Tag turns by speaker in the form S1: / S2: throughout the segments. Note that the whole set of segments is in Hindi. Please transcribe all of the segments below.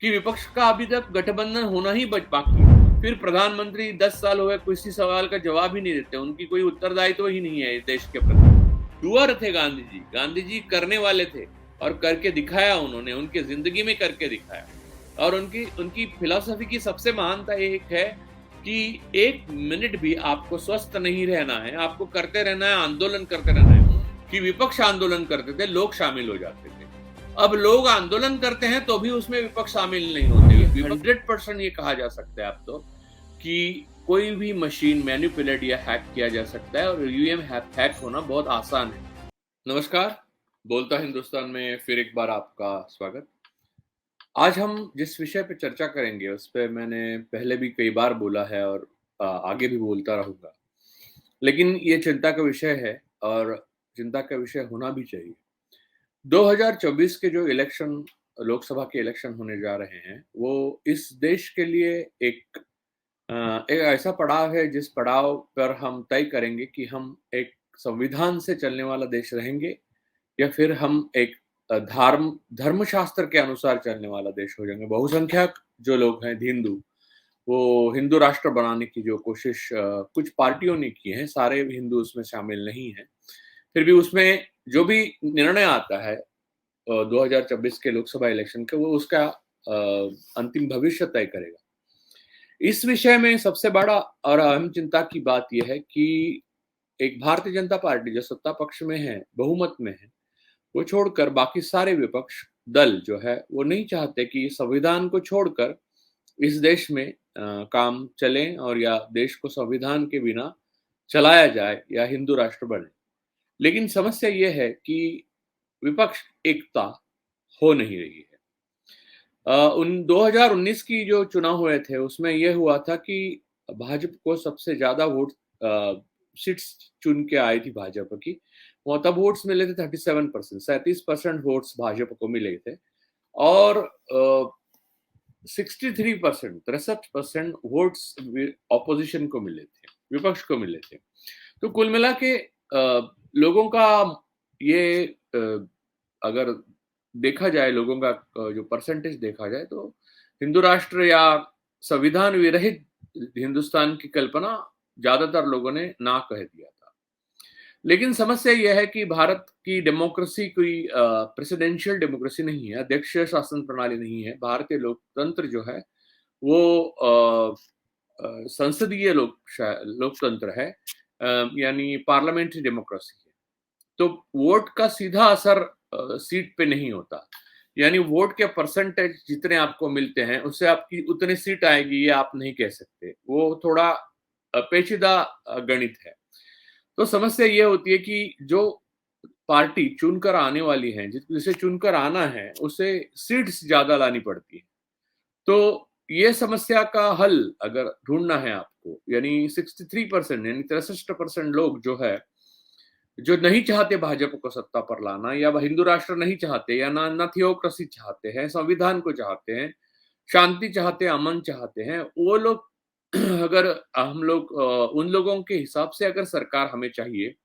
S1: कि विपक्ष का अभी तक गठबंधन होना ही बच बाकी है। फिर प्रधानमंत्री 10 साल हो गए किसी सवाल का जवाब ही नहीं देते, उनकी कोई उत्तरदायित्व ही नहीं है इस देश के प्रति। डूअर थे गांधी जी करने वाले थे और करके दिखाया उन्होंने, उनकी जिंदगी में करके दिखाया। और उनकी उनकी फिलॉसफी की सबसे महानता एक है कि 1 मिनट भी आपको स्वस्थ नहीं रहना है, आपको करते रहना है, आंदोलन करते रहना है। कि विपक्ष आंदोलन करते थे, लोग शामिल हो जाते थे। अब लोग आंदोलन करते हैं तो भी उसमें विपक्ष शामिल नहीं होते। 100% ये कहा जा सकता है अब तो कि कोई भी मशीन मैनिपुलेट या हैक किया जा सकता है और ईवीएम हैक होना बहुत आसान है। नमस्कार, बोलता हिंदुस्तान में फिर एक बार आपका स्वागत। आज हम जिस विषय पे चर्चा करेंगे उस पे मैंने पहले भी कई बार बोला है और आगे भी बोलता रहूंगा, लेकिन ये चिंता का विषय है और चिंता का विषय होना भी चाहिए। 2024 के जो इलेक्शन, लोकसभा के इलेक्शन होने जा रहे हैं, वो इस देश के लिए एक एक ऐसा पड़ाव है जिस पड़ाव पर हम तय करेंगे कि हम एक संविधान से चलने वाला देश रहेंगे या फिर हम एक धर्मशास्त्र के अनुसार चलने वाला देश हो जाएंगे। बहुसंख्यक जो लोग हैं हिंदू, वो हिंदू राष्ट्र बनाने की जो कोशिश कुछ पार्टियों ने की है, सारे हिंदू उसमें शामिल नहीं हैं। फिर भी उसमें जो भी निर्णय आता है 2024 के लोकसभा इलेक्शन के, वो उसका अंतिम भविष्य तय करेगा। इस विषय में सबसे बड़ा और अहम चिंता की बात यह है कि एक भारतीय जनता पार्टी जो सत्ता पक्ष में है, बहुमत में है, वो छोड़कर बाकी सारे विपक्ष दल जो है वो नहीं चाहते कि संविधान को छोड़कर इस देश में काम चले और या देश को संविधान के बिना चलाया जाए या हिंदू राष्ट्र बने। लेकिन समस्या ये है कि विपक्ष एकता हो नहीं रही है। उन 2019 की जो चुनाव हुए थे उसमें यह हुआ था कि भाजपा को सबसे ज्यादा वोट सीट्स चुन के आई थी भाजपा की। वो तब वोट्स मिले थे 37%, 37% वोट्स भाजपा को मिले थे और 63% वोट्स ऑपोजिशन को मिले थे, विपक्ष को मिले थे। तो कुल मिला के लोगों का ये अगर देखा जाए, लोगों का जो परसेंटेज देखा जाए तो हिंदू राष्ट्र या संविधान विरहित हिंदुस्तान की कल्पना ज्यादातर लोगों ने ना कह दिया था। लेकिन समस्या यह है कि भारत की डेमोक्रेसी कोई प्रेसिडेंशियल डेमोक्रेसी नहीं है, अध्यक्षीय शासन प्रणाली नहीं है। भारतीय लोकतंत्र जो है वो संसदीय लोकतंत्र है, यानी पार्लियामेंट्री डेमोक्रेसी है। तो वोट का सीधा असर सीट पे नहीं होता, यानी वोट के परसेंटेज जितने आपको मिलते हैं उससे आपकी उतनी सीट आएगी ये आप नहीं कह सकते। वो थोड़ा पेचीदा गणित है। तो समस्या ये होती है कि जो पार्टी चुनकर आने वाली है, जिसे चुनकर आना है, उसे सीट्स ज्यादा लानी पड़ती है। तो ये समस्या का हल अगर ढूंढना है आपको, यानी 63% यानी 63% लोग जो है, जो नहीं चाहते भाजपा को सत्ता पर लाना, या वह हिंदू राष्ट्र नहीं चाहते, या ना थियोक्रेसी चाहते हैं, संविधान को चाहते हैं, शांति चाहते हैं, अमन चाहते हैं, वो लोग अगर हम लोग उन लोगों के हिसाब से अगर सरकार हमें चाहिए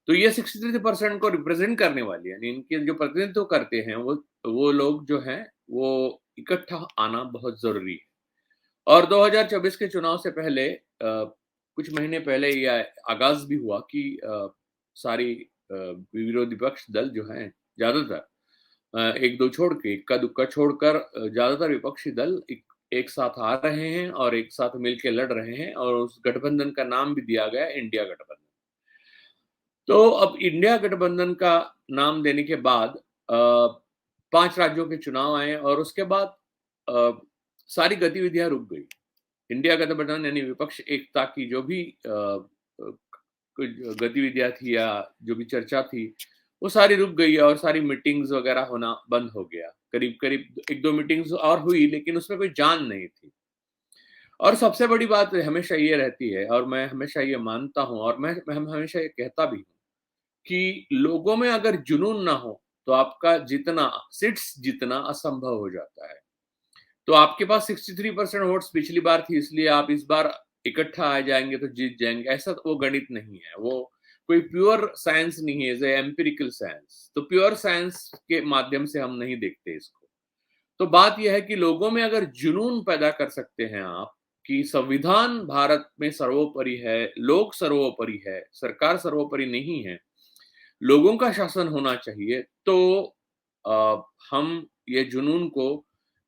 S1: तो ये 63% को रिप्रेजेंट करने वाली है, यानी इनके जो प्रतिनिधित्व करते हैं वो लोग जो हैं वो इकट्ठा आना बहुत जरूरी है। और 2024 के चुनाव से पहले कुछ महीने पहले यह आगाज भी हुआ कि सारी विरोधी पक्ष दल जो हैं, ज्यादातर एक दो छोड़ के, इक्का दुक्का छोड़कर ज्यादातर विपक्षी दल एक साथ आ रहे हैं और एक साथ मिलकर लड़ रहे हैं और उस गठबंधन का नाम भी दिया गया इंडिया गठबंधन। तो अब इंडिया गठबंधन का नाम देने के बाद 5 राज्यों के चुनाव आए और उसके बाद सारी गतिविधियां रुक गई। इंडिया गठबंधन यानी विपक्ष एकता की जो भी कुछ गतिविधियां थी या जो भी चर्चा थी, वो सारी रुक गई और सारी मीटिंग्स वगैरह होना बंद हो गया। करीब करीब 1-2 मीटिंग्स और हुई, लेकिन उसमें कोई जान नहीं थी। और सबसे बड़ी बात हमेशा ये रहती है और मैं हमेशा ये मानता हूं और मैं हमेशा ये कहता भी हूं कि लोगों में अगर जुनून ना हो तो आपका जितना सीट्स जीतना असंभव हो जाता है। तो आपके पास 63% वोट्स पिछली बार थी, इसलिए आप इस बार इकट्ठा आ जाएंगे तो जीत जाएंगे, ऐसा तो वो गणित नहीं है। वो कोई प्योर साइंस नहीं है, एम्पिरिकल साइंस। तो प्योर साइंस के माध्यम से हम नहीं देखते इसको। तो बात यह है कि लोगों में अगर जुनून पैदा कर सकते हैं आप कि संविधान भारत में सर्वोपरि है, लोक सर्वोपरि है, सरकार सर्वोपरि नहीं है, लोगों का शासन होना चाहिए, तो हम ये जुनून को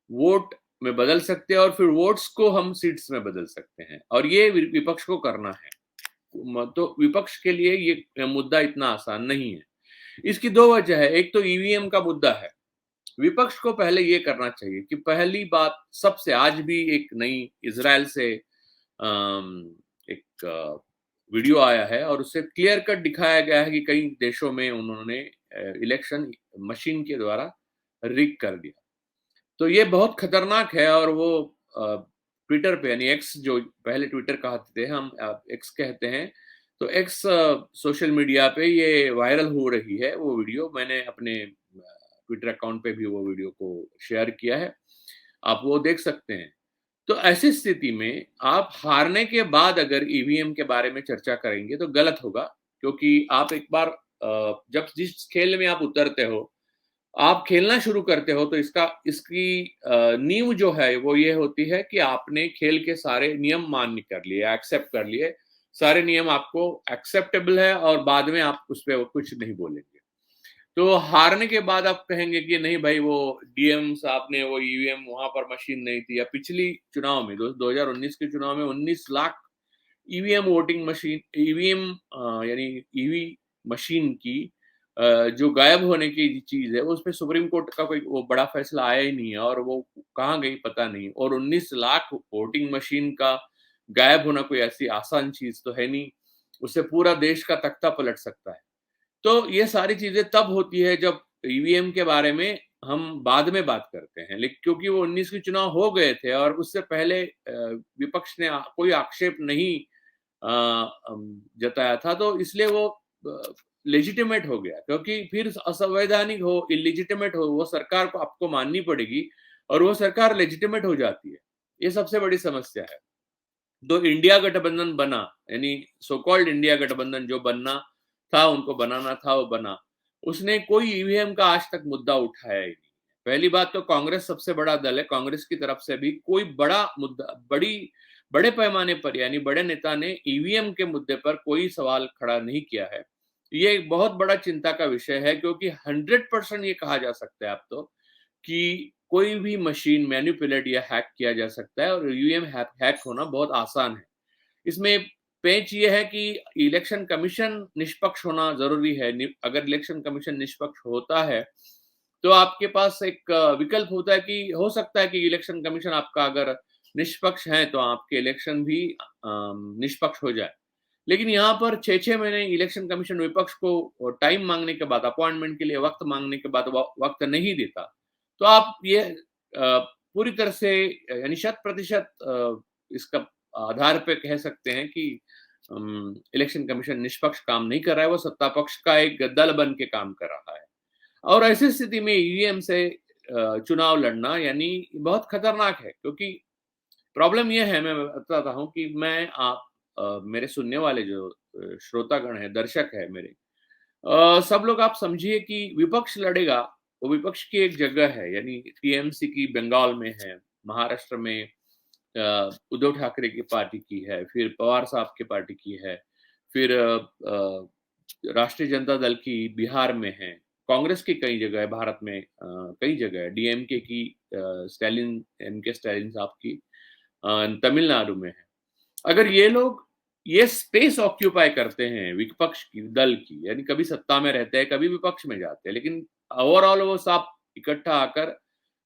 S1: वोट में बदल सकते हैं और फिर वोट्स को हम सीट्स में बदल सकते हैं और ये विपक्ष को करना है। तो विपक्ष के लिए ये मुद्दा इतना आसान नहीं है। इसकी 2 वजह है, एक तो ईवीएम का मुद्दा है। विपक्ष को पहले ये करना चाहिए कि पहली बात सबसे आज भी एक नई इज़राइल से एक वीडियो आया है और उससे क्लियर कट दिखाया गया है कि कई देशों में उन्होंने इलेक्शन मशीन के द्वारा रिग कर दिया। तो ये बहुत खतरनाक है और वो ट्विटर पे यानी एक्स जो पहले ट्विटर कहते थे हम एक्स कहते हैं, तो एक्स सोशल मीडिया पे ये वायरल हो रही है वो वीडियो। मैंने अपने ट्विटर अकाउंट पे भी वो वीडियो को शेयर किया है, आप वो देख सकते हैं। तो ऐसी स्थिति में आप हारने के बाद अगर ईवीएम के बारे में चर्चा करेंगे तो गलत होगा, क्योंकि आप एक बार जब जिस खेल में आप उतरते हो, आप खेलना शुरू करते हो तो इसकी नींव जो है वो ये होती है कि आपने खेल के सारे नियम मान्य कर लिए, एक्सेप्ट कर लिए, सारे नियम आपको एक्सेप्टेबल है और बाद में आप उस पे कुछ नहीं बोलेंगे। तो हारने के बाद आप कहेंगे कि नहीं भाई वो डीएम साहब ने वो ईवीएम वहां पर मशीन नहीं थी, या पिछली चुनाव में 2019 के चुनाव में 19 lakh EVM voting machine EVM यानी ईवी मशीन की जो गायब होने की चीज है उस पे सुप्रीम कोर्ट का कोई वो बड़ा फैसला आया ही नहीं है और वो कहाँ गई पता नहीं। और 19 लाख वोटिंग मशीन का गायब होना कोई ऐसी आसान चीज तो है नहीं, उससे पूरा देश का तख्ता पलट सकता है। तो ये सारी चीजें तब होती है जब ईवीएम के बारे में हम बाद में बात करते हैं, लेकिन क्योंकि वो 19 के चुनाव हो गए थे और उससे पहले विपक्ष ने कोई आक्षेप नहीं जताया था, तो इसलिए वो लेजिटिमेट हो गया। क्योंकि फिर असंवैधानिक हो, इलिजिटिमेट हो, वो सरकार को आपको माननी पड़ेगी और वो सरकार लेजिटिमेट हो जाती है। ये सबसे बड़ी समस्या है। तो इंडिया गठबंधन बना, यानी सो कॉल्ड इंडिया गठबंधन जो बनना था, उनको बनाना था, वो बना। उसने कोई ईवीएम का आज तक मुद्दा उठाया ही नहीं। पहली बात तो कांग्रेस सबसे बड़ा दल है, कांग्रेस की तरफ से भी कोई बड़ा मुद्दा बड़े पैमाने पर यानी बड़े नेता ने ईवीएम के मुद्दे पर कोई सवाल खड़ा नहीं किया है। ये एक बहुत बड़ा चिंता का विषय है, क्योंकि 100% ये कहा जा सकता है अब तो कि कोई भी मशीन मैनिपुलेट या हैक किया जा सकता है और ईवीएम हैक होना बहुत आसान है। इसमें पेंच ये है कि इलेक्शन कमीशन निष्पक्ष होना जरूरी है। अगर इलेक्शन कमीशन निष्पक्ष होता है तो आपके पास एक विकल्प होता है कि हो सकता है कि इलेक्शन कमीशन आपका अगर निष्पक्ष है तो आपके इलेक्शन भी निष्पक्ष हो जाए। लेकिन यहाँ पर 6-6 महीने इलेक्शन कमीशन विपक्ष को टाइम मांगने के बाद, अपॉइंटमेंट के लिए वक्त मांगने के बाद वक्त नहीं देता, तो आप ये पूरी तरह से यानी 100% इसका आधार पे कह सकते हैं कि इलेक्शन कमीशन निष्पक्ष काम नहीं कर रहा है, वो सत्ता पक्ष का एक दल बन के काम कर रहा है। और ऐसी स्थिति में ईवीएम से चुनाव लड़ना यानी बहुत खतरनाक है, क्योंकि प्रॉब्लम ये है, मैं बताता हूँ कि मैं आप मेरे सुनने वाले जो श्रोतागण है, दर्शक है मेरे, सब लोग आप समझिए कि विपक्ष लड़ेगा, वो विपक्ष की एक जगह है, यानी टीएमसी की बंगाल में है, महाराष्ट्र में उद्धव ठाकरे की पार्टी की है, फिर पवार साहब की पार्टी की है, फिर राष्ट्रीय जनता दल की बिहार में है, कांग्रेस की कई जगह है भारत में, कई जगह है, डीएमके की स्टालिन एमके स्टालिन साहब की तमिलनाडु में है। अगर ये लोग ये स्पेस ऑक्यूपाई करते हैं विपक्ष की दल की, यानी कभी सत्ता में रहते हैं, कभी विपक्ष में जाते हैं, लेकिन ओवरऑल वो सब इकट्ठा आकर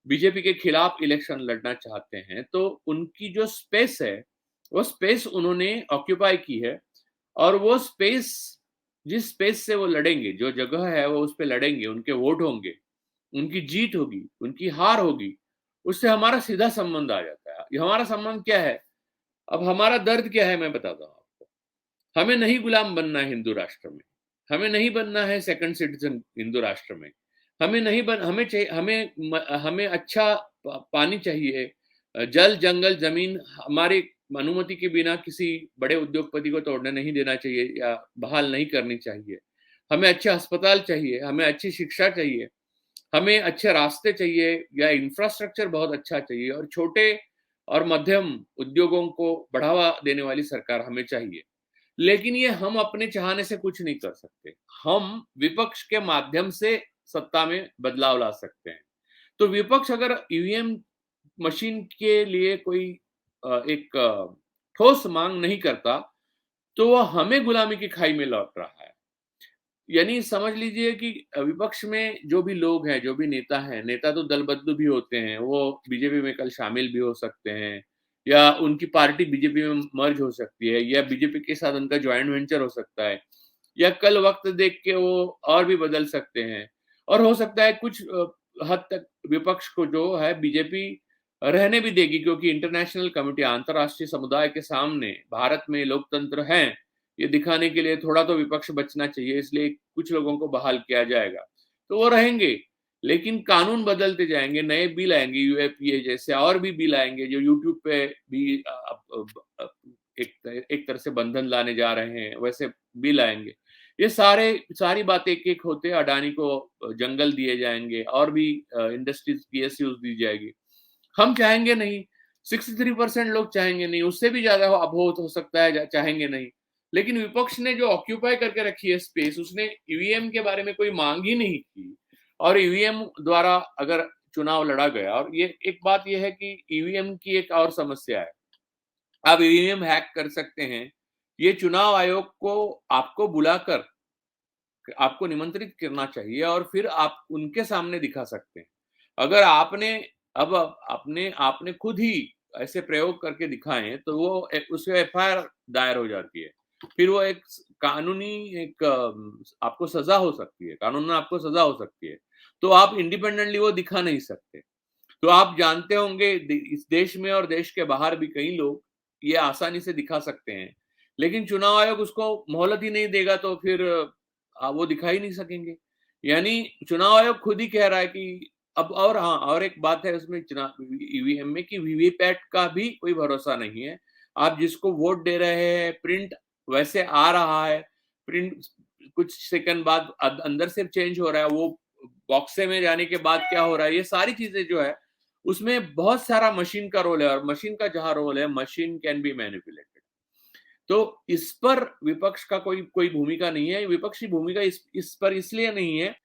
S1: बीजेपी के खिलाफ इलेक्शन लड़ना चाहते हैं, तो उनकी जो स्पेस है वो स्पेस उन्होंने ऑक्यूपाई की है। और वो स्पेस, जिस स्पेस से वो लड़ेंगे, जो जगह है वो उस पे लड़ेंगे, उनके वोट होंगे, उनकी जीत होगी, उनकी हार होगी, उससे हमारा सीधा संबंध आ जाता है। हमारा संबंध क्या है? अब हमारा दर्द क्या है मैं बताता हूँ आपको। हमें नहीं गुलाम बनना है हिंदू राष्ट्र में, हमें नहीं बनना है सेकंड सिटीजन हिंदू राष्ट्र में, हमें नहीं बन हमें चाहिए हमें अच्छा पानी चाहिए, जल जंगल जमीन हमारी अनुमति के बिना किसी बड़े उद्योगपति को तोड़ने नहीं देना चाहिए या बहाल नहीं करनी चाहिए। हमें अच्छे अस्पताल चाहिए, हमें अच्छी शिक्षा चाहिए, हमें अच्छे रास्ते चाहिए या इंफ्रास्ट्रक्चर बहुत अच्छा चाहिए और छोटे और मध्यम उद्योगों को बढ़ावा देने वाली सरकार हमें चाहिए। लेकिन ये हम अपने चाहने से कुछ नहीं कर सकते। हम विपक्ष के माध्यम से सत्ता में बदलाव ला सकते हैं। तो विपक्ष अगर ईवीएम मशीन के लिए कोई एक ठोस मांग नहीं करता, तो वो हमें गुलामी की खाई में लौट रहा है। यानी समझ लीजिए कि विपक्ष में जो भी लोग हैं, जो भी नेता हैं, नेता तो दल-बदलु भी होते हैं, वो बीजेपी में कल शामिल भी हो सकते हैं या उनकी पार्टी बीजेपी में मर्ज हो सकती है या बीजेपी के साथ उनका जॉइंट वेंचर हो सकता है या कल वक़्त देख के वो और भी बदल सकते हैं और हो सकता है कुछ हद तक विपक्ष को जो है बीजेपी रहने भी देगी क्योंकि इंटरनेशनल कमिटी अंतर्राष्ट्रीय समुदाय के सामने भारत में लोकतंत्र है ये दिखाने के लिए थोड़ा तो विपक्ष बचना चाहिए, इसलिए कुछ लोगों को बहाल किया जाएगा। तो वो रहेंगे, लेकिन कानून बदलते जाएँगे, नए बिल आएँगे यूएपीए जैसे और भी बिल आएँगे जो यूट्यूब पे भी एक तरह से बंधन लाने जा रहे हैं, वैसे बिल आएँगे। ये सारी बातें एक-एक होते अडानी को जंगल दिए जाएँगे और भी इंडस्ट्रीज़ पीएसयूज़ दी जाएगी। हम चाहेंगे नहीं, 63% लोग चाहेंगे नहीं, उससे भी ज़्यादा अब हो सकता है चाहेंगे नहीं। लेकिन विपक्ष ने जो ऑक्यूपाई करके रखी है स्पेस, उसने ईवीएम के बारे में कोई मांग ही नहीं की और ईवीएम द्वारा अगर चुनाव लड़ा गया और ये एक बात ये है कि ईवीएम की एक और समस्या है। आप ईवीएम हैक कर सकते हैं, ये चुनाव आयोग को आपको बुलाकर आपको निमंत्रित करना चाहिए और फिर आप उनके सामने दिखा सकते हैं। अगर आपने अब आपने आपने खुद ही ऐसे प्रयोग करके दिखाएँ तो वो उस पे एफआईआर दायर हो जाती है। फिर वो एक कानूनी एक आपको सज़ा हो सकती है, कानून में आपको सज़ा हो सकती है। तो आप इंडिपेंडेंटली वो दिखा नहीं सकते। तो आप जानते होंगे इस देश में और देश के बाहर भी कई लोग ये आसानी से दिखा सकते हैं। लेकिन चुनाव आयोग उसको मोहलत ही नहीं देगा तो फिर वो दिखा ही नहीं सकेंगे। यानी चुनाव आयोग खुद ही कह रहा है कि अब और हाँ, और एक बात है उसमें चुनाव ईवीएम में कि वीवीपैट का भी कोई भरोसा नहीं है। आप जिसको वोट दे रहे हैं, प्रिंट वैसे आ रहा है, प्रिंट कुछ सेकंड बाद अंदर से चेंज हो रहा है, वो बॉक्से में जाने के बाद क्या हो रहा है, ये सारी चीज़ें जो है उसमें बहुत सारा मशीन का रोल है और मशीन का जहाँ रोल है, मशीन कैन बी मैनिपुलेटेड। तो इस पर विपक्ष का कोई कोई भूमिका नहीं है। विपक्ष की भूमिका इस पर इसलिए नहीं है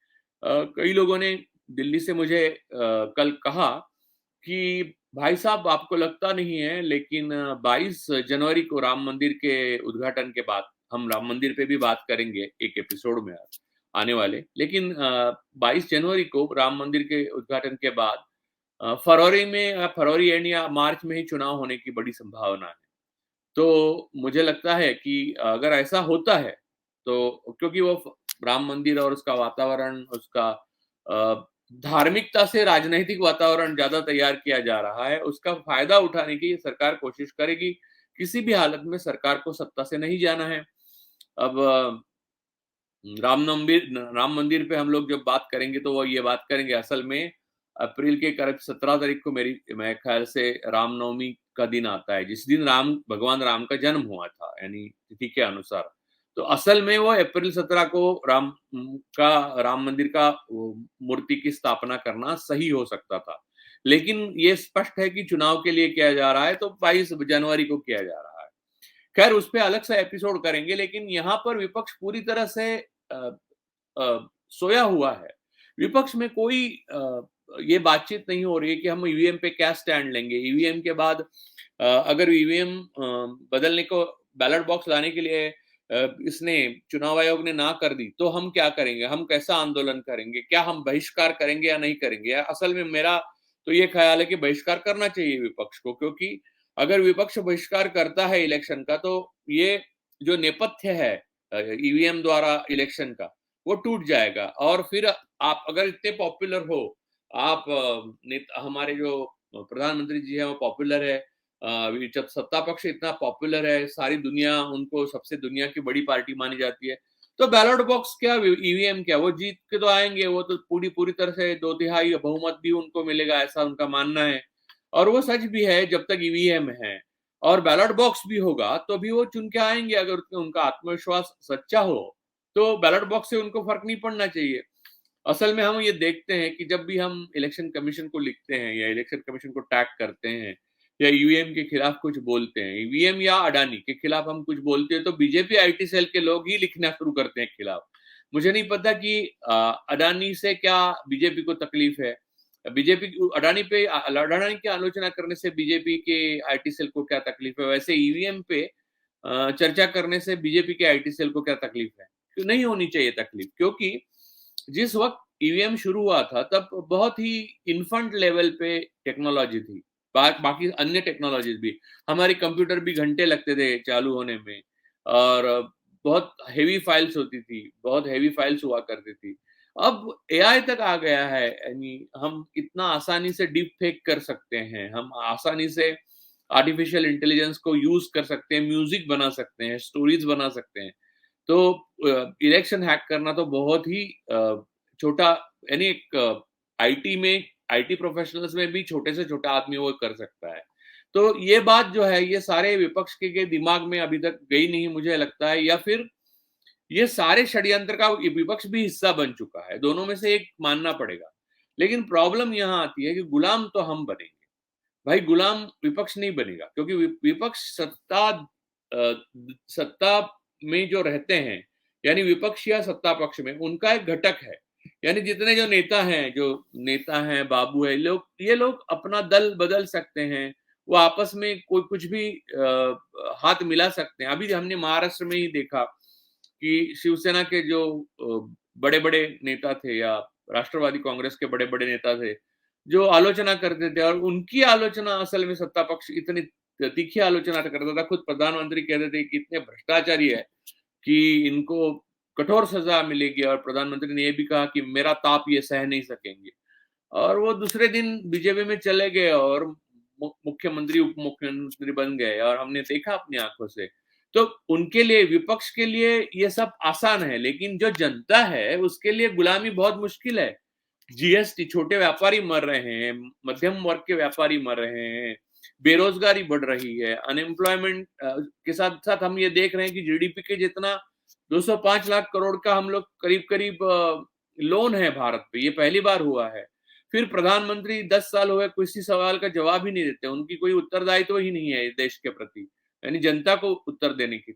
S1: कई लोगों ने दिल्ली से मुझे कल कहा कि भाई साहब आपको लगता नहीं है लेकिन 22 जनवरी को राम मंदिर के उद्घाटन के बाद हम राम मंदिर पे भी बात करेंगे एक एपिसोड में आने वाले। लेकिन 22 जनवरी को राम मंदिर के उद्घाटन के बाद फरवरी में फरवरी एंड या मार्च में ही चुनाव होने की बड़ी संभावना है। तो मुझे लगता है कि अगर ऐसा होता है, तो क्योंकि वो राम मंदिर और उसका वातावरण, उसका धार्मिकता से राजनैतिक वातावरण ज़्यादा तैयार किया जा रहा है, उसका फ़ायदा उठाने की ये सरकार कोशिश करेगी। किसी भी हालत में सरकार को सत्ता से नहीं जाना है। अब राम मंदिर पे हम लोग जब बात करेंगे तो वो ये बात करेंगे असल में अप्रैल के करीब 17 तारीख को मेरे ख्याल से रामनवमी का दिन आता है, जिस दिन भगवान राम का जन्म हुआ था, यानी तिथि के अनुसार। तो असल में वो अप्रैल 17 को राम मंदिर का वो मूर्ति की स्थापना करना सही हो सकता था। लेकिन ये स्पष्ट है कि चुनाव के लिए किया जा रहा है, तो 22 जनवरी को किया जा रहा है। खैर उस पे अलग सा एपिसोड करेंगे, लेकिन यहाँ पर विपक्ष पूरी तरह से अ सोया हुआ है। विपक्ष में कोई ये बातचीत नहीं हो रही है कि हम ईवीएम पे क्या स्टैंड लेंगे। ईवीएम के बाद अगर ईवीएम बदलने को बैलेट बॉक्स लाने के लिए इसने चुनाव आयोग ने ना कर दी, तो हम क्या करेंगे? हम कैसा आंदोलन करेंगे? क्या हम बहिष्कार करेंगे या नहीं करेंगे? या असल में मेरा तो ये ख़्याल है कि बहिष्कार करना चाहिए विपक्ष को, क्योंकि अगर विपक्ष बहिष्कार करता है इलेक्शन का, तो ये जो नेपथ्य है ईवीएम द्वारा इलेक्शन का, वो टूट जाएगा और फिर आप अगर इतने पॉपुलर हो, आप हमारे जो प्रधानमंत्री जी हैं वो पॉपुलर है, जब सत्ता पक्ष इतना पॉपुलर है, सारी दुनिया उनको सबसे दुनिया की बड़ी पार्टी मानी जाती है, तो बैलेट बॉक्स क्या, ईवीएम क्या, वो जीत के तो आएंगे, वो तो पूरी पूरी तरह से 2/3 बहुमत भी उनको मिलेगा, ऐसा उनका मानना है। और वो सच भी है जब तक ईवीएम है और बैलेट बॉक्स भी होगा तो भी वो चुन के आएंगे, अगर उनका आत्मविश्वास सच्चा हो तो बैलेट बॉक्स से उनको फर्क नहीं पड़ना चाहिए। असल में हम ये देखते हैं कि जब भी हम इलेक्शन कमीशन को लिखते हैं या इलेक्शन कमीशन को टैग करते हैं या ईवीएम के खिलाफ कुछ बोलते हैं, ईवीएम या अडानी के खिलाफ हम कुछ बोलते हैं, तो बीजेपी आईटी सेल के लोग ही लिखना शुरू करते हैं खिलाफ। मुझे नहीं पता कि अडानी से क्या बीजेपी को तकलीफ है, बीजेपी अडानी की आलोचना करने से बीजेपी के आईटी सेल को क्या तकलीफ है, वैसे ईवीएम पे चर्चा करने से बीजेपी के आईटी सेल को क्या तकलीफ है? क्यों नहीं होनी चाहिए तकलीफ, क्योंकि जिस वक्त ईवीएम शुरू हुआ था तब बहुत ही इन्फेंट लेवल पे टेक्नोलॉजी थी, बाकी अन्य टेक्नोलॉजीज भी, हमारे कंप्यूटर भी घंटे लगते थे चालू होने में, और बहुत हेवी फाइल्स होती थी, बहुत हेवी फाइल्स हुआ करती थी। अब एआई तक आ गया है, यानी हम इतना आसानी से डीप फेक कर सकते हैं, हम आसानी से आर्टिफिशियल इंटेलिजेंस को यूज कर सकते हैं, म्यूजिक बना सकते हैं, स्टोरीज बना सकते हैं। तो इलेक्शन हैक करना तो बहुत ही छोटा, यानी एक आईटी में, आईटी प्रोफेशनल्स में भी छोटे से छोटा आदमी वो कर सकता है। तो ये बात जो है, ये सारे विपक्ष के दिमाग में अभी तक गई नहीं मुझे लगता है, या फिर ये सारे षड्यंत्र का विपक्ष भी हिस्सा बन चुका है, दोनों में से एक मानना पड़ेगा। लेकिन प्रॉब्लम यहाँ आती है कि गुलाम तो हम बनेंगे, भाई गुलाम विपक्ष नहीं बनेगा, क्योंकि विपक्ष सत्ता में जो रहते हैं, यानी विपक्ष या सत्ता पक्ष में, उनका एक घटक है। यानी जितने जो नेता हैं, बाबू है, ये लोग अपना दल बदल सकते हैं, वो आपस में कोई कुछ भी हाथ मिला सकते हैं। अभी हमने महाराष्ट्र में ही देखा कि शिवसेना के जो बड़े बड़े नेता थे, या राष्ट्रवादी कांग्रेस के बड़े बड़े नेता थे, जो आलोचना करते थे, और उनकी आलोचना असल में सत्ता पक्ष इतनी तीखी आलोचना करता था, खुद प्रधानमंत्री कहते थे कि इतने भ्रष्टाचारी है कि इनको कठोर सजा मिलेगी, और प्रधानमंत्री ने यह भी कहा कि मेरा ताप ये सह नहीं सकेंगे, और वो दूसरे दिन बीजेपी में चले गए और मुख्यमंत्री उप मुख्यमंत्री बन गए, और हमने देखा अपनी आंखों से। तो उनके लिए, विपक्ष के लिए ये सब आसान है, लेकिन जो जनता है उसके लिए गुलामी बहुत मुश्किल है। जीएसटी, छोटे व्यापारी मर रहे हैं, मध्यम वर्ग के व्यापारी मर रहे हैं, बेरोजगारी बढ़ रही है, अनएम्प्लॉयमेंट के साथ साथ हम ये देख रहे हैं कि जीडीपी के जितना 205 लाख करोड़ का हम लोग करीब करीब लोन है भारत पे, ये पहली बार हुआ है। फिर प्रधानमंत्री 10 साल हुए किसी सवाल का जवाब ही नहीं देते, उनकी कोई उत्तरदायित्व ही नहीं है इस देश के प्रति, यानी जनता को उत्तर देने की।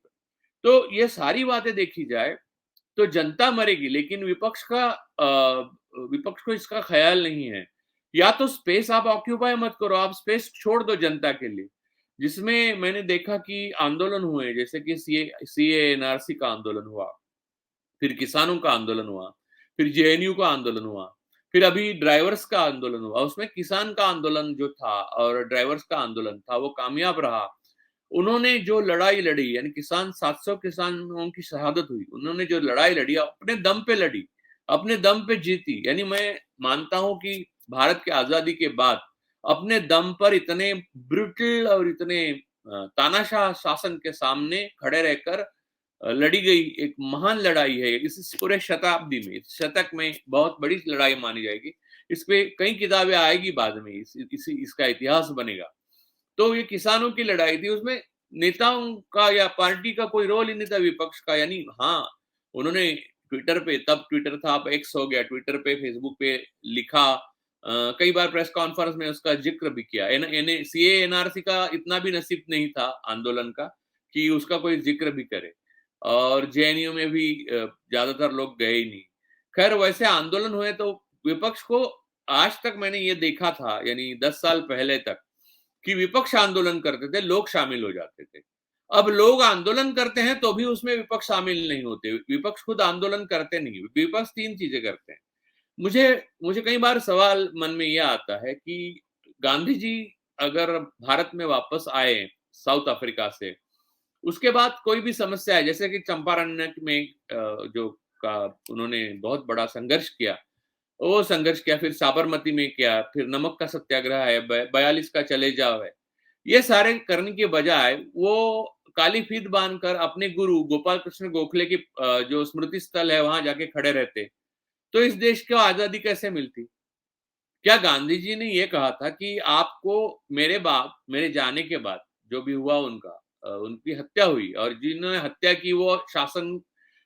S1: तो ये सारी बातें देखी जाए तो जनता मरेगी, लेकिन विपक्ष को इसका ख्याल नहीं है। या तो स्पेस आप ऑक्यूपाई मत करो, आप स्पेस छोड़ दो जनता के लिए, जिसमें मैंने देखा कि आंदोलन हुए, जैसे कि सीए एनआरसी का आंदोलन हुआ, फिर किसानों का आंदोलन हुआ, फिर जेएनयू का आंदोलन हुआ, फिर अभी ड्राइवर्स का आंदोलन हुआ। उसमें किसान का आंदोलन जो था और ड्राइवर्स का आंदोलन था, वो कामयाब रहा। उन्होंने जो लड़ाई लड़ी, यानी 700 किसानों की शहादत हुई, उन्होंने जो लड़ाई लड़ी अपने दम पे लड़ी, अपने दम पे जीती। यानी मैं मानता हूं कि भारत की आजादी के बाद अपने दम पर इतने ब्रुटल और इतने तानाशाह शासन के सामने खड़े रहकर लड़ी गई एक महान लड़ाई है। इस पूरे शताब्दी में, इस शतक में बहुत बड़ी लड़ाई मानी जाएगी। इस पे कई किताबें आएगी बाद में, इसका इतिहास बनेगा। तो ये किसानों की लड़ाई थी, उसमें नेताओं का या पार्टी का कोई रोल ही नहीं था, विपक्ष का। यानी हाँ, उन्होंने ट्विटर पे, तब ट्विटर था, अब एक्स हो गया, ट्विटर पे, फेसबुक पे लिखा, कई बार प्रेस कॉन्फ्रेंस में उसका जिक्र भी किया। सीए एनआरसी का इतना भी नसीब नहीं था आंदोलन का कि उसका कोई जिक्र भी करे, और जेएनयू में भी ज्यादातर लोग गए ही नहीं। खैर, वैसे आंदोलन हुए तो विपक्ष को, आज तक मैंने ये देखा था, यानी 10 साल पहले तक, कि विपक्ष आंदोलन करते थे, लोग शामिल हो जाते थे। अब लोग आंदोलन करते हैं तो भी उसमें विपक्ष शामिल नहीं होते, विपक्ष खुद आंदोलन करते नहीं। विपक्ष 3 चीजें करते हैं। मुझे मुझे कई बार सवाल मन में यह आता है कि गांधी जी अगर भारत में वापस आए साउथ अफ्रीका से, उसके बाद कोई भी समस्या है, जैसे कि चंपारण में जो का उन्होंने बहुत बड़ा संघर्ष किया, वो संघर्ष किया, फिर साबरमती में किया, फिर नमक का सत्याग्रह है, 42 का चले जाओ है, ये सारे करने के बजाय वो काली फीत बांधकर अपने गुरु गोपाल कृष्ण गोखले की जो स्मृति स्थल है वहां जाके खड़े रहते, तो इस देश को आजादी कैसे मिलती? क्या गांधी जी ने ये कहा था कि आपको, मेरे जाने के बाद जो भी हुआ, उनकी हत्या हुई, और जिन्होंने हत्या की वो शासन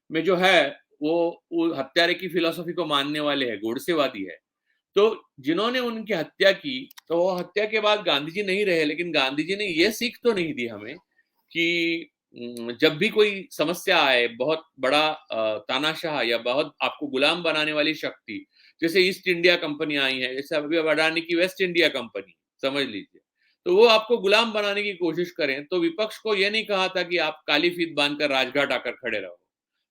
S1: में जो है वो हत्यारे की फिलॉसफी को मानने वाले हैं, गोडसेवादी है। तो जिन्होंने उनकी हत्या की, तो वो हत्या के बाद गांधी जी नहीं रहे, लेकिन गांधी जी ने ये सीख तो नहीं दी हमें कि जब भी कोई समस्या आए, बहुत बड़ा तानाशाह या बहुत आपको गुलाम बनाने वाली शक्ति, जैसे ईस्ट इंडिया कंपनी आई है, जैसे अभी अडानी की वेस्ट इंडिया कंपनी, समझ लीजिए, तो वो आपको गुलाम बनाने की कोशिश करें, तो विपक्ष को ये नहीं कहा था कि आप काली फीत बांधकर राजघाट आकर खड़े रहो।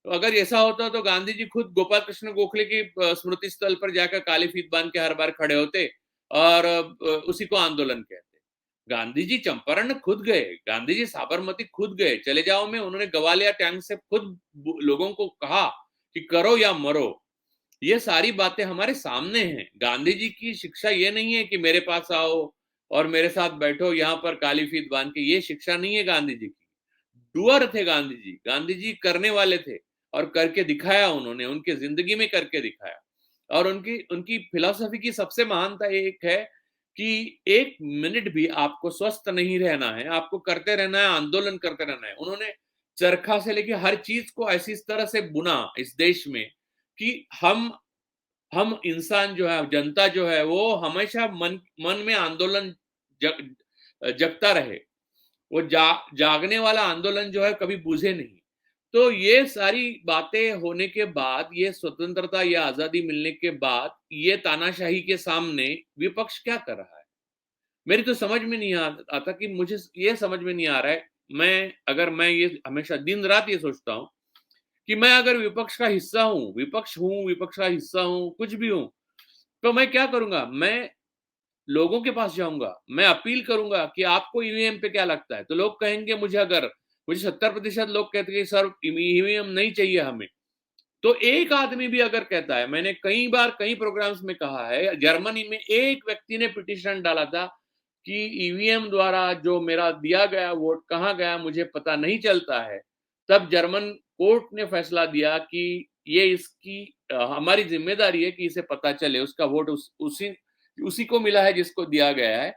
S1: तो अगर ऐसा होता तो गांधी जी खुद गोपाल कृष्ण गोखले की स्मृति स्थल पर जाकर काली फीत बांध के हर बार खड़े होते और उसी को आंदोलन कहते। गांधी जी चंपारण खुद गए, गांधी जी साबरमती खुद गए, चले जाओ में उन्होंने गवालिया टैंक से खुद लोगों को कहा कि करो या मरो। ये सारी बातें हमारे सामने हैं। गांधी जी की शिक्षा ये नहीं है कि मेरे पास आओ और मेरे साथ बैठो यहाँ पर काली फीत बांध के, ये शिक्षा नहीं है गांधी जी की। डूअर थे गांधी जी, गांधी जी करने वाले थे और करके दिखाया उन्होंने, उनके जिंदगी में करके दिखाया। और उनकी उनकी फिलॉसफी की सबसे महानता एक है कि एक मिनट भी आपको स्वस्थ नहीं रहना है, आपको करते रहना है, आंदोलन करते रहना है। उन्होंने चरखा से लेके हर चीज को ऐसी इस तरह से बुना इस देश में कि हम इंसान जो है, जनता जो है, वो हमेशा मन मन में आंदोलन जगता रहे। वो जागने वाला आंदोलन जो है कभी बुझे नहीं। तो ये सारी बातें होने के बाद, ये स्वतंत्रता या आजादी मिलने के बाद, ये तानाशाही के सामने विपक्ष क्या कर रहा है? मेरी तो समझ में नहीं आता कि मुझे ये समझ में नहीं आ रहा है। मैं ये हमेशा दिन रात ये सोचता हूँ कि मैं अगर विपक्ष का हिस्सा हूँ, विपक्ष का हिस्सा हूँ, कुछ भी हूँ, तो मैं क्या करूंगा? मैं लोगों के पास जाऊंगा, मैं अपील करूंगा कि आपको ईवीएम पे क्या लगता है? तो लोग कहेंगे, मुझे 70% लोग कहते हैं सर ईवीएम नहीं चाहिए हमें। तो एक आदमी भी अगर कहता है, मैंने कई बार कई प्रोग्राम्स में कहा है, जर्मनी में एक व्यक्ति ने पिटीशन डाला था कि ईवीएम द्वारा जो मेरा दिया गया वोट कहाँ गया मुझे पता नहीं चलता है। तब जर्मन कोर्ट ने फैसला दिया कि ये इसकी हमारी जिम्मेदारी है कि इसे पता चले, उसका वोट उसी को मिला है जिसको दिया गया है।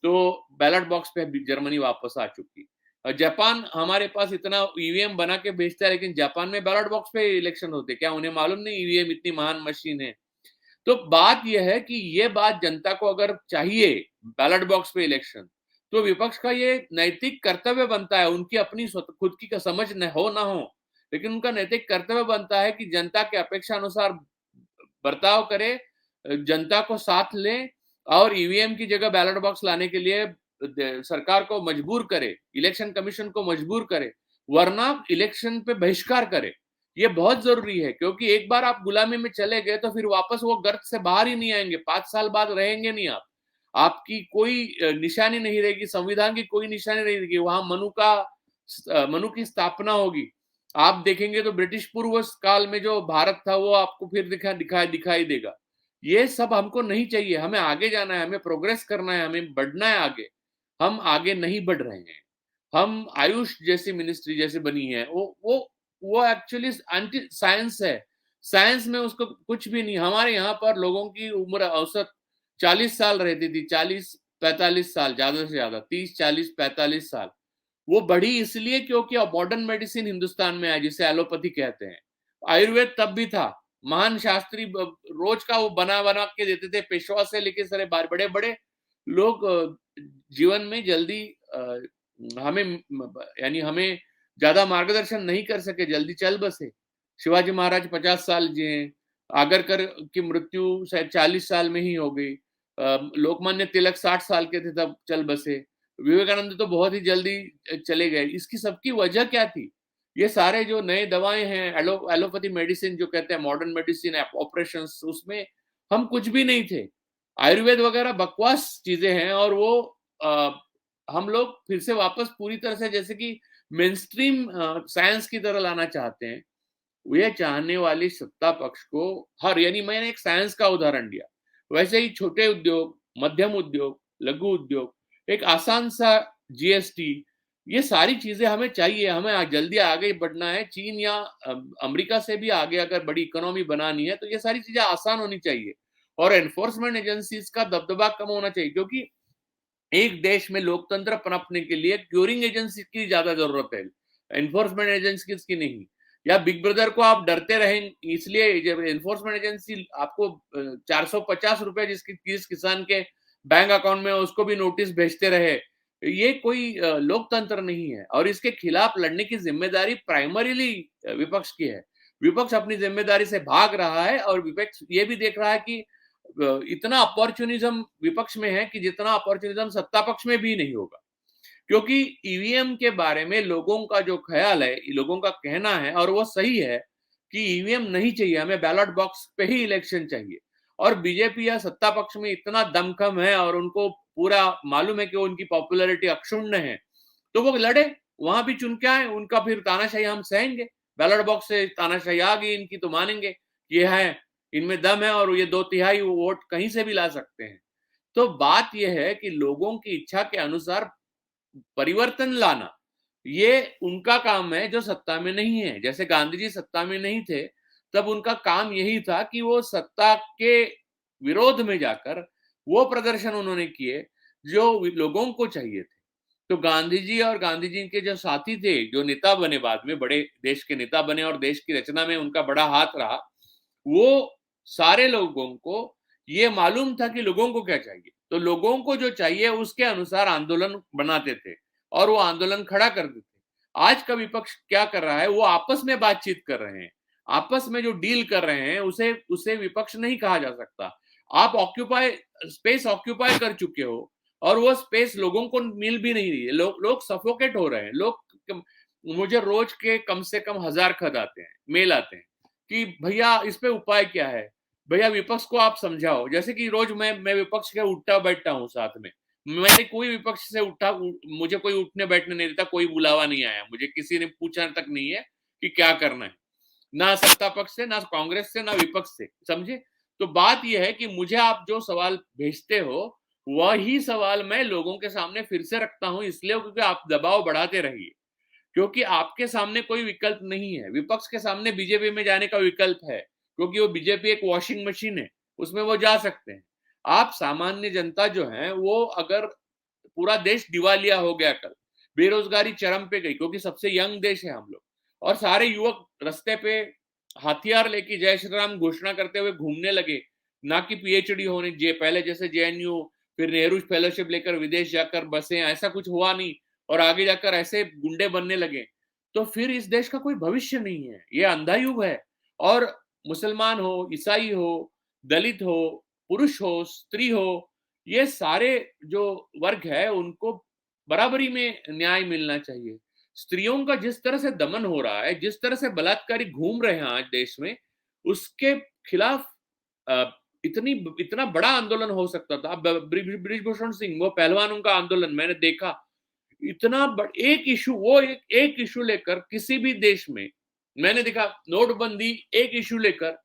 S1: तो बैलेट बॉक्स पे जर्मनी वापस आ चुकी। जापान हमारे पास इतना ईवीएम बना के बेचता है, लेकिन जापान में बैलेट बॉक्स पे इलेक्शन होते, क्या उन्हें मालूम नहीं ईवीएम इतनी महान मशीन है? तो बात यह है कि ये बात जनता को अगर चाहिए बैलेट बॉक्स पे इलेक्शन, तो विपक्ष का ये नैतिक कर्तव्य बनता है, उनकी अपनी खुद की समझ न हो, लेकिन उनका नैतिक कर्तव्य बनता है कि जनता के अपेक्षा अनुसार बर्ताव करे, जनता को साथ ले और ईवीएम की जगह बैलेट बॉक्स लाने के लिए सरकार को मजबूर करे, इलेक्शन कमीशन को मजबूर करे, वरना इलेक्शन पे बहिष्कार करे। ये बहुत जरूरी है, क्योंकि एक बार आप गुलामी में चले गए तो फिर वापस वो गर्त से बाहर ही नहीं आएंगे। 5 साल बाद रहेंगे नहीं आप, आपकी कोई निशानी नहीं रहेगी, संविधान की कोई निशानी नहीं रहेगी। वहां मनु की स्थापना होगी। आप देखेंगे तो ब्रिटिश पूर्व काल में जो भारत था वो आपको फिर दिखाई देगा। ये सब हमको नहीं चाहिए। हमें आगे जाना है, हमें प्रोग्रेस करना है, हमें बढ़ना है आगे। हम आगे नहीं बढ़ रहे हैं। हम आयुष जैसी मिनिस्ट्री जैसे बनी है, वो एक्चुअली एंटी साइंस है। साइंस में उसको कुछ भी नहीं। हमारे यहाँ पर लोगों की उम्र औसत 40 साल रहती थी, 40-45 साल, ज्यादा से ज्यादा 30-40-45 साल। वो बढ़ी इसलिए क्योंकि अब मॉडर्न मेडिसिन हिंदुस्तान में है, जिसे एलोपैथी कहते हैं। आयुर्वेद तब भी था। महान शास्त्री रोज का वो बना बना के देते थे, पेशवा से लेके सारे बड़े बड़े लोग जीवन में जल्दी हमें यानी हमें ज्यादा मार्गदर्शन नहीं कर सके, जल्दी चल बसे। शिवाजी महाराज 50 साल जिए, आगरकर की मृत्यु शायद 40 साल में ही हो गई। लोकमान्य तिलक 60 साल के थे तब चल बसे। विवेकानंद तो बहुत ही जल्दी चले गए। इसकी सबकी वजह क्या थी? ये सारे जो नए दवाएं हैं, एलोपैथी मेडिसिन जो कहते हैं, मॉडर्न मेडिसिन ऑपरेशन, उसमें हम कुछ भी नहीं थे। आयुर्वेद वगैरह बकवास चीजें हैं, और वो हम लोग फिर से वापस पूरी तरह से जैसे कि मेनस्ट्रीम साइंस की तरह लाना चाहते हैं। ये चाहने वाली सत्ता पक्ष को यानी मैंने एक साइंस का उदाहरण दिया, वैसे ही छोटे उद्योग, मध्यम उद्योग, लघु उद्योग, एक आसान सा जीएसटी, ये सारी चीजें हमें चाहिए। हमें जल्दी आगे बढ़ना है। चीन या अमेरिका से भी आगे अगर बड़ी इकोनॉमी बनानी है, तो ये सारी चीजें आसान होनी चाहिए और एनफोर्समेंट एजेंसीज का दबदबा कम होना चाहिए, क्योंकि एक देश में लोकतंत्र पनपने के लिए क्यूरिंग एजेंसी की ज्यादा जरूरत है, एनफोर्समेंट एजेंसीज की नहीं। या बिग ब्रदर को आप डरते रहें, इसलिए जब एनफोर्समेंट एजेंसी आपको 450 रुपए जिस किसान के बैंक अकाउंट में उसको भी नोटिस भेजते रहे, ये कोई लोकतंत्र नहीं है। और इसके खिलाफ लड़ने की जिम्मेदारी प्राइमरीली विपक्ष की है। विपक्ष अपनी जिम्मेदारी से भाग रहा है और विपक्ष ये भी देख रहा है कि इतना अपॉर्चुनिज्म विपक्ष में है कि जितना अपॉर्चुनिज्म सत्ता पक्ष में भी नहीं होगा। क्योंकि ईवीएम के बारे में लोगों का जो ख्याल है, लोगों का कहना है, और वो सही है कि ईवीएम नहीं चाहिए, हमें बैलेट बॉक्स पे ही इलेक्शन चाहिए। और बीजेपी या सत्ता पक्ष में इतना दमखम है और उनको पूरा मालूम है कि उनकी पॉपुलैरिटी अक्षुण्ण है, तो वो लड़े, वहां भी चुन के आए, उनका फिर तानाशाही हम सहेंगे। बैलेट बॉक्स से तानाशाही आ गई इनकी तो मानेंगे, ये है, इनमें दम है और ये 2/3 वोट कहीं से भी ला सकते हैं। तो बात यह है कि लोगों की इच्छा के अनुसार परिवर्तन लाना, ये उनका काम है जो सत्ता में नहीं है। जैसे गांधी जी सत्ता में नहीं थे, तब उनका काम यही था कि वो सत्ता के विरोध में जाकर वो प्रदर्शन उन्होंने किए जो लोगों को चाहिए थे। तो गांधी जी और गांधी जी के जो साथी थे, जो नेता बने, बाद में बड़े देश के नेता बने और देश की रचना में उनका बड़ा हाथ रहा, वो सारे लोगों को ये मालूम था कि लोगों को क्या चाहिए, तो लोगों को जो चाहिए उसके अनुसार आंदोलन बनाते थे और वो आंदोलन खड़ा कर देते। आज का विपक्ष क्या कर रहा है, वो आपस में बातचीत कर रहे हैं, आपस में जो डील कर रहे हैं उसे उसे विपक्ष नहीं कहा जा सकता। आप स्पेस ऑक्यूपाई कर चुके हो और वो स्पेस लोगों को मिल भी नहीं रही है। लोग सफोकेट हो रहे हैं। मुझे रोज के कम से कम 1000 खत आते हैं, मेल आते हैं कि भैया इस पे उपाय क्या है, भैया विपक्ष को आप समझाओ। जैसे कि रोज मैं विपक्ष के उठता बैठता हूँ साथ में, मैंने कोई विपक्ष से मुझे कोई उठने बैठने नहीं देता, कोई बुलावा नहीं आया, मुझे किसी ने पूछा तक नहीं है कि क्या करना है, ना सत्ता पक्ष से, ना कांग्रेस से, ना विपक्ष से, समझे। तो बात यह है कि मुझे आप जो सवाल भेजते हो वही सवाल मैं लोगों के सामने फिर से रखता हूं, इसलिए क्योंकि आप दबाव बढ़ाते रहिए, क्योंकि आपके सामने कोई विकल्प नहीं है। विपक्ष के सामने बीजेपी में जाने का विकल्प है, क्योंकि वो बीजेपी एक वॉशिंग मशीन है, उसमें वो जा सकते हैं। आप सामान्य जनता जो है, वो अगर पूरा देश दिवालिया हो गया कल, बेरोजगारी चरम पे गई, क्योंकि सबसे यंग देश है हम लोग, और सारे युवक रास्ते पे हथियार लेके जय श्री राम घोषणा करते हुए घूमने लगे, ना कि पीएचडी होने, पहले जैसे जेएनयू फिर नेहरू फेलोशिप लेकर विदेश जाकर बसे, ऐसा कुछ हुआ नहीं, और आगे जाकर ऐसे गुंडे बनने लगे, तो फिर इस देश का कोई भविष्य नहीं है। ये अंधा युग है। और मुसलमान हो, ईसाई हो, दलित हो, पुरुष हो, स्त्री हो, ये सारे जो वर्ग है उनको बराबरी में न्याय मिलना चाहिए। स्त्रियों का जिस तरह से दमन हो रहा है, जिस तरह से बलात्कारी घूम रहे हैं आज देश में, उसके खिलाफ इतना बड़ा आंदोलन हो सकता था। ब्रिजभूषण सिंह, वो पहलवानों का आंदोलन मैंने देखा, एक इशू, वो एक इशू लेकर किसी भी देश में मैंने देखा, नोटबंदी एक इशू लेकर,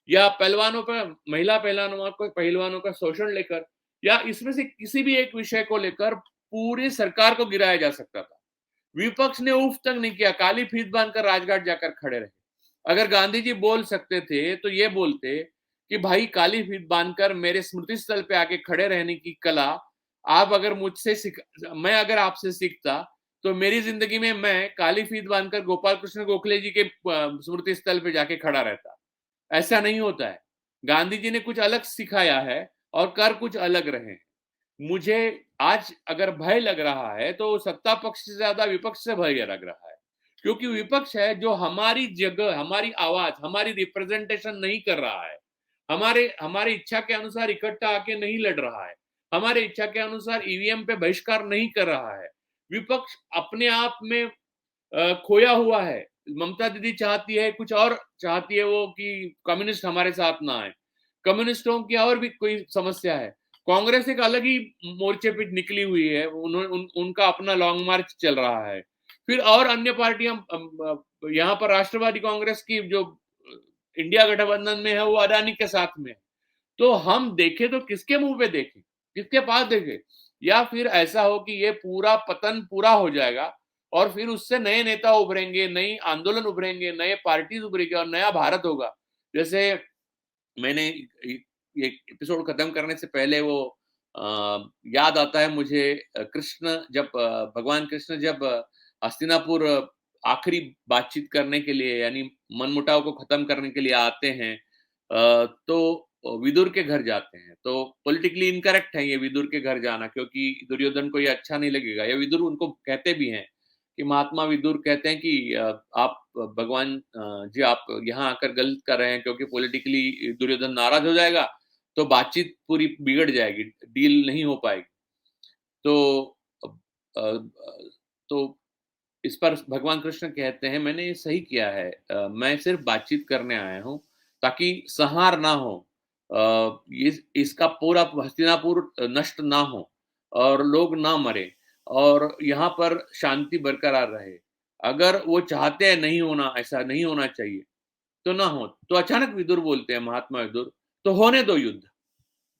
S1: या पहलवानों पर, महिला पहलवानों का शोषण लेकर, या इसमें से किसी भी एक विषय को लेकर पूरी सरकार को गिराया जा सकता था। विपक्ष ने उफ तक नहीं किया, काली फीत बांधकर राजघाट जाकर खड़े रहे। अगर गांधी जी बोल सकते थे तो ये बोलते कि भाई काली फीत बांधकर मेरे स्मृति स्थल पे आके खड़े रहने की कला आप अगर मैं अगर आपसे सीखता, तो मेरी जिंदगी में मैं काली फीत बांधकर गोपाल कृष्ण गोखले जी के स्मृति स्थल पे जाके खड़ा रहता। ऐसा नहीं होता है। गांधी जी ने कुछ अलग सिखाया है और कर कुछ अलग रहे। मुझे आज अगर भय लग रहा है तो सत्ता पक्ष से ज्यादा विपक्ष से भय लग रहा है, क्योंकि विपक्ष है जो हमारी जगह, हमारी आवाज, हमारी रिप्रेजेंटेशन नहीं कर रहा है, हमारे इच्छा के अनुसार इकट्ठा आके नहीं लड़ रहा है, हमारे इच्छा के अनुसार ईवीएम पे बहिष्कार नहीं कर रहा है। विपक्ष अपने आप में खोया हुआ है। ममता दीदी चाहती है कुछ और, चाहती है वो कि कम्युनिस्ट हमारे साथ ना आए। कम्युनिस्टों की और भी कोई समस्या है। कांग्रेस एक अलग ही मोर्चे पे निकली हुई है, उनका अपना लॉन्ग मार्च चल रहा है। फिर और अन्य पार्टियां, यहाँ पर राष्ट्रवादी कांग्रेस की जो इंडिया गठबंधन में है वो अडानी के साथ में है। तो हम देखें तो किसके मुंह पे देखें, किसके पास देखें? या फिर ऐसा हो कि ये पूरा पतन पूरा हो जाएगा और फिर उससे नए नेता उभरेंगे, नई आंदोलन उभरेंगे, नए पार्टीज उभरेंगे और नया भारत होगा। जैसे मैंने ये एपिसोड खत्म करने से पहले वो याद आता है मुझे, कृष्ण जब भगवान कृष्ण जब हस्तिनापुर आखिरी बातचीत करने के लिए यानी मनमुटाव को खत्म करने के लिए आते हैं तो विदुर के घर जाते हैं। तो पॉलिटिकली इनकरेक्ट है ये विदुर के घर जाना, क्योंकि दुर्योधन को ये अच्छा नहीं लगेगा। ये विदुर उनको कहते भी हैं कि महात्मा विदुर कहते हैं कि आप भगवान जी आप यहाँ आकर गलत कर रहे हैं, क्योंकि पॉलिटिकली दुर्योधन नाराज हो जाएगा तो बातचीत पूरी बिगड़ जाएगी, डील नहीं हो पाएगी। तो अ, अ, तो इस पर भगवान कृष्ण कहते हैं मैंने ये सही किया है, मैं सिर्फ बातचीत करने आया हूँ ताकि संहार ना हो, इसका पूरा हस्तिनापुर नष्ट ना हो और लोग ना मरे और यहाँ पर शांति बरकरार रहे। अगर वो चाहते हैं नहीं होना, ऐसा नहीं होना चाहिए तो ना हो। तो अचानक विदुर बोलते हैं, महात्मा विदुर, तो होने दो युद्ध,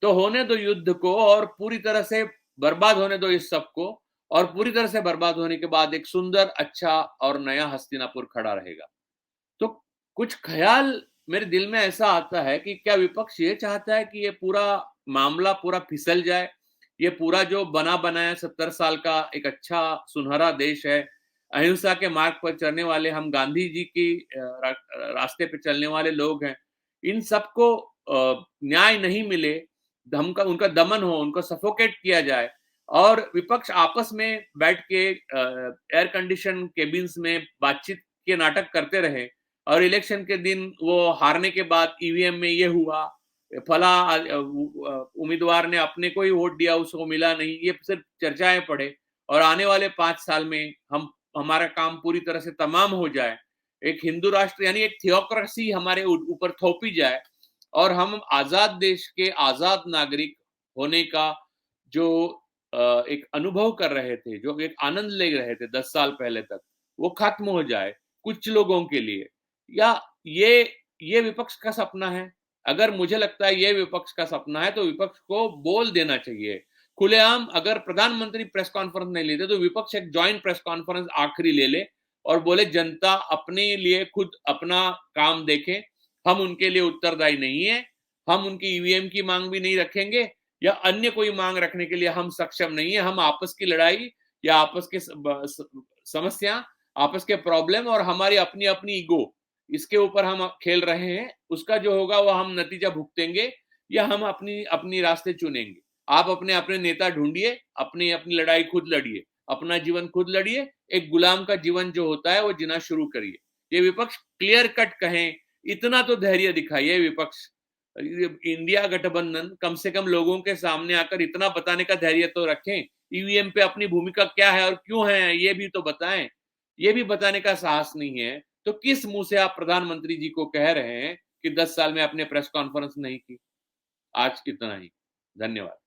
S1: तो होने दो युद्ध को और पूरी तरह से बर्बाद होने दो इस सब को, और पूरी तरह से बर्बाद होने के बाद एक सुंदर, अच्छा और नया हस्तिनापुर खड़ा रहेगा। तो कुछ ख़्याल मेरे दिल में ऐसा आता है कि क्या विपक्ष ये चाहता है कि ये पूरा मामला पूरा फिसल जाए? ये पूरा जो बना-बनाया 70 साल का एक अच्छा सुनहरा देश है, अहिंसा के मार्ग पर चलने वाले हम गांधी जी की रास्ते पे चलने वाले लोग हैं। इन सबको न्याय नहीं मिले, उनका उनका दमन हो, उनको सफोकेट किया जाए और विपक्ष आपस में बैठ के एयर कंडीशन केबिन्स में बातचीत के नाटक करते रहे और इलेक्शन के दिन वो हारने के बाद ईवीएम में ये हुआ, फला उम्मीदवार ने अपने को ही वोट दिया, उसको मिला नहीं, ये सिर्फ चर्चाएं पड़े और आने वाले 5 साल में हम हमारा काम पूरी तरह से तमाम हो जाए, एक हिंदू राष्ट्र यानी एक थियोक्रेसी हमारे ऊपर थोपी जाए और हम आजाद देश के आजाद नागरिक होने का जो एक अनुभव कर रहे थे, जो एक आनंद ले रहे थे 10 साल पहले तक, वो खत्म हो जाए कुछ लोगों के लिए। या ये ये विपक्ष का सपना है? अगर मुझे लगता है ये विपक्ष का सपना है तो विपक्ष को बोल देना चाहिए खुलेआम। अगर प्रधानमंत्री प्रेस कॉन्फ्रेंस नहीं लेते तो विपक्ष एक जॉइंट प्रेस कॉन्फ्रेंस आखिरी ले ले और बोले जनता अपने लिए खुद अपना काम देखे, हम उनके लिए उत्तरदायी नहीं है, हम उनकी ईवीएम की मांग भी नहीं रखेंगे या अन्य कोई मांग रखने के लिए हम सक्षम नहीं है। हम आपस की लड़ाई या आपस के समस्या, आपस के प्रॉब्लम और हमारी अपनी अपनी ईगो, इसके ऊपर हम खेल रहे हैं। उसका जो होगा वो हम नतीजा भुगतेंगे या हम अपनी अपनी रास्ते चुनेंगे। आप अपने अपने नेता ढूंढिए, अपनी अपनी लड़ाई खुद लड़िए, अपना जीवन खुद लड़िए, एक गुलाम का जीवन जो होता है वो जीना शुरू करिए। ये विपक्ष क्लियर कट कहें, इतना तो धैर्य दिखाइए विपक्ष। इंडिया गठबंधन कम से कम लोगों के सामने आकर इतना बताने का धैर्य तो रखें, ईवीएम पे अपनी भूमिका क्या है और क्यों है ये भी तो बताएं। ये भी बताने का साहस नहीं है तो किस मुंह से आप प्रधानमंत्री जी को कह रहे हैं कि 10 साल में आपने प्रेस कॉन्फ्रेंस नहीं की? आज इतना ही। धन्यवाद।